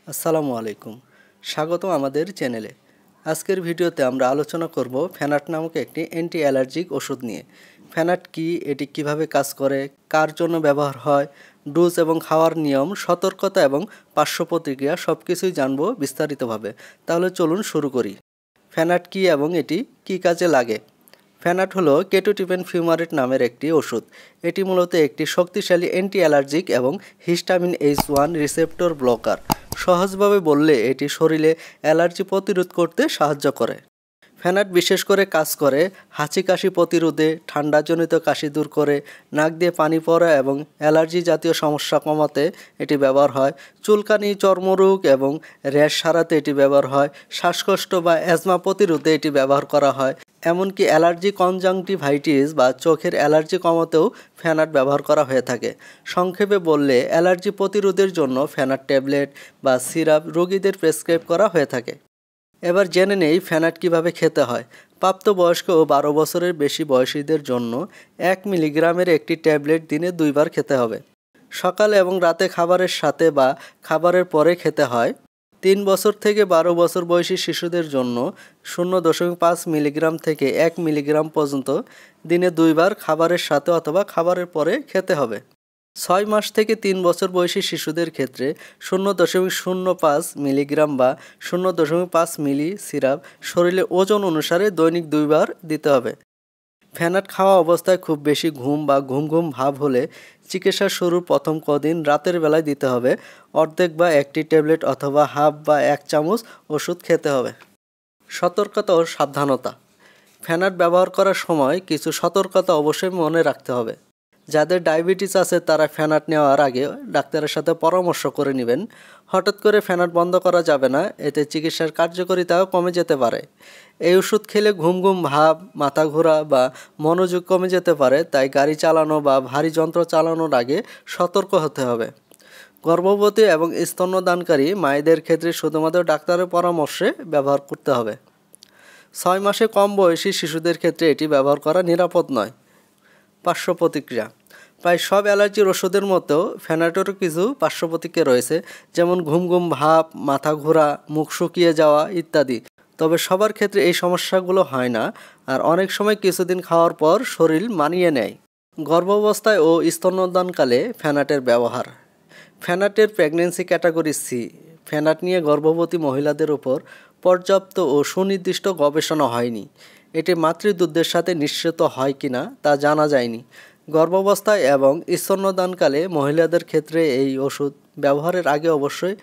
আসসালামু আলাইকুম, স্বাগত আমাদের চ্যানেলে। আজকের ভিডিওতে আমরা আলোচনা করব ফ্যানাট নামক একটি অ্যান্টি অ্যালার্জিক ওষুধ নিয়ে। ফ্যানাট কি, এটি কিভাবে কাজ করে, কার জন্য ব্যবহার হয়, ডোজ এবং খাওয়ার নিয়ম, সতর্কতা এবং পার্শ্ব প্রতিক্রিয়া সব কিছুই জানবো বিস্তারিতভাবে। তাহলে চলুন শুরু করি। ফ্যানাট কি এবং এটি কী কাজে লাগে? ফ্যানাট হলো কেটোটিপেন ফিউমারেট নামের একটি ওষুধ। এটি মূলত একটি শক্তিশালী অ্যান্টি অ্যালার্জিক এবং হিস্টামিন H1 রিসেপ্টর ব্লকার। সহজভাবে বললে এটি শরীরে অ্যালার্জি প্রতিরোধ করতে সাহায্য করে। ফ্যানাট বিশেষ করে কাজ করে হাঁচি কাশি প্রতিরোধে, ঠান্ডাজনিত কাশি দূর করে, নাক দিয়ে পানি পড়া এবং অ্যালার্জি জাতীয় সমস্যা কমাতে এটি ব্যবহার হয়। চুলকানি, চর্মরোগ এবং র্যাশ সারাতে এটি ব্যবহার হয়। শ্বাসকষ্ট বা অ্যাজমা প্রতিরোধে এটি ব্যবহার করা হয়। এমনকি অ্যালার্জি কনজাংটিভাইটিস বা চোখের অ্যালার্জি কমাতেও ফ্যানাট ব্যবহার করা হয়ে থাকে। সংক্ষেপে বললে অ্যালার্জি প্রতিরোধের জন্য ফ্যানাট ট্যাবলেট বা সিরাপ রোগীদের প্রেসক্রাইব করা হয়ে থাকে। এবার জেনে নেই ফ্যানাট কীভাবে খেতে হয়। প্রাপ্তবয়স্ক ও 12 বছরের বেশি বয়সীদের জন্য 1 মিলিগ্রামের একটি ট্যাবলেট দিনে 2 বার খেতে হবে। সকালে এবং রাতে খাবারের সাথে বা খাবারের পরে খেতে হয়। 3 বছর থেকে 12 বছর বয়সী শিশুদের জন্য 0.5 মিলিগ্রাম থেকে 1 মিলিগ্রাম পর্যন্ত দিনে 2 বার খাবারের সাথে অথবা খাবারের পরে খেতে হবে। 6 মাস থেকে 3 বছর বয়সী শিশুদের ক্ষেত্রে 0.05 মিলিগ্রাম বা 0.5 মিলি সিরাপ শরীরে ওজন অনুসারে দৈনিক 2 বার দিতে হবে। ফ্যানাট খাওয়া অবস্থায় খুব বেশি ঘুম বা ঘুম ঘুম ভাব হলে চিকিৎসা শুরুর প্রথম কদিন রাতের বেলায় দিতে হবে। অর্ধেক বা একটি ট্যাবলেট অথবা হাফ বা 1 চামচ ওষুধ খেতে হবে। সতর্কতা ও সাবধানতা। ফ্যানাট ব্যবহার করার সময় কিছু সতর্কতা অবশ্যই মনে রাখতে হবে। যাদের ডায়াবেটিস আছে তারা ফ্যানাট নেওয়ার আগে ডাক্তারের সাথে পরামর্শ করে নেবেন। হঠাৎ করে ফ্যানাট বন্ধ করা যাবে না, এতে চিকিৎসার কার্যকারিতাও কমে যেতে পারে। এই ওষুধ খেলে ঘুম ঘুম ভাব, মাথা ঘোরা বা মনোযোগ কমে যেতে পারে, তাই গাড়ি চালানো বা ভারী যন্ত্র চালানোর আগে সতর্ক হতে হবে। গর্ভবতী এবং স্তন্যদানকারী মায়েদের ক্ষেত্রে শুধুমাত্র ডাক্তারের পরামর্শে ব্যবহার করতে হবে। 6 মাসে কম বয়সী শিশুদের ক্ষেত্রে এটি ব্যবহার করা নিরাপদ নয়। পার্শ্ব প্রতিক্রিয়া। প্রায় সব অ্যালার্জির ওষুধের মতো ফ্যানাটেরও কিছু পার্শ্ব প্রতিক্রিয়া রয়েছে, যেমন ঘুম ঘুম ভাব, মাথা ঘোরা, মুখ শুকিয়ে যাওয়া ইত্যাদি। তবে সবার ক্ষেত্রে এই সমস্যাগুলো হয় না, আর অনেক সময় কিছুদিন খাওয়ার পর শরীর মানিয়ে নেয়। গর্ভাবস্থায় ও স্তন্যদানকালে ফ্যানাটের ব্যবহার। ফ্যানাটের প্রেগন্যান্সি ক্যাটাগরি সি। ফ্যানাট নিয়ে গর্ভবতী মহিলাদের উপর পর্যাপ্ত ও সুনির্দিষ্ট গবেষণা হয়নি। এটি মাতৃদুগ্ধের সাথে নিশ্চিত হয় কিনা তা জানা যায়নি। গর্ভাবস্থায় এবং স্তন্যদানকালে মহিলাদের ক্ষেত্রে এই ওষুধ ব্যবহারের আগে অবশ্যই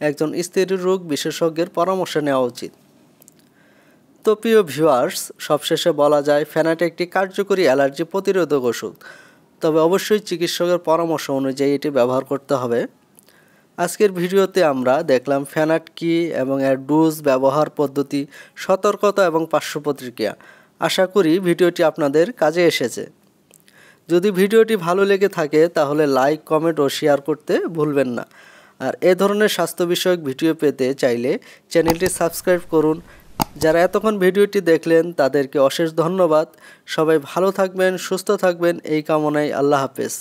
একজন স্ত্রীরোগ বিশেষজ্ঞের পরামর্শ নেওয়া উচিত। তো প্রিয় ভিউয়ার্স, সবশেষে বলা যায় ফ্যানাট একটি কার্যকরী অ্যালার্জি প্রতিরোধক ওষুধ, তবে অবশ্যই চিকিৎসকের পরামর্শ অনুযায়ী এটি ব্যবহার করতে হবে। আজকের ভিডিওতে আমরা দেখলাম ফ্যানাট কি এবং এর ডোজ, ব্যবহার পদ্ধতি, সতর্কতা এবং পার্শ্ব প্রতিক্রিয়া। আশা করি ভিডিওটি আপনাদের কাজে এসেছে। যদি ভিডিওটি ভালো লেগে থাকে তাহলে লাইক, কমেন্ট ও শেয়ার করতে ভুলবেন না। আর এ ধরনের স্বাস্থ্য বিষয়ক ভিডিও পেতে চাইলে চ্যানেলটি সাবস্ক্রাইব করুন। যারা এতক্ষণ ভিডিওটি দেখলেন তাদেরকে অশেষ ধন্যবাদ। সবাই ভালো থাকবেন, সুস্থ থাকবেন এই কামনায়। আল্লাহ হাফেজ।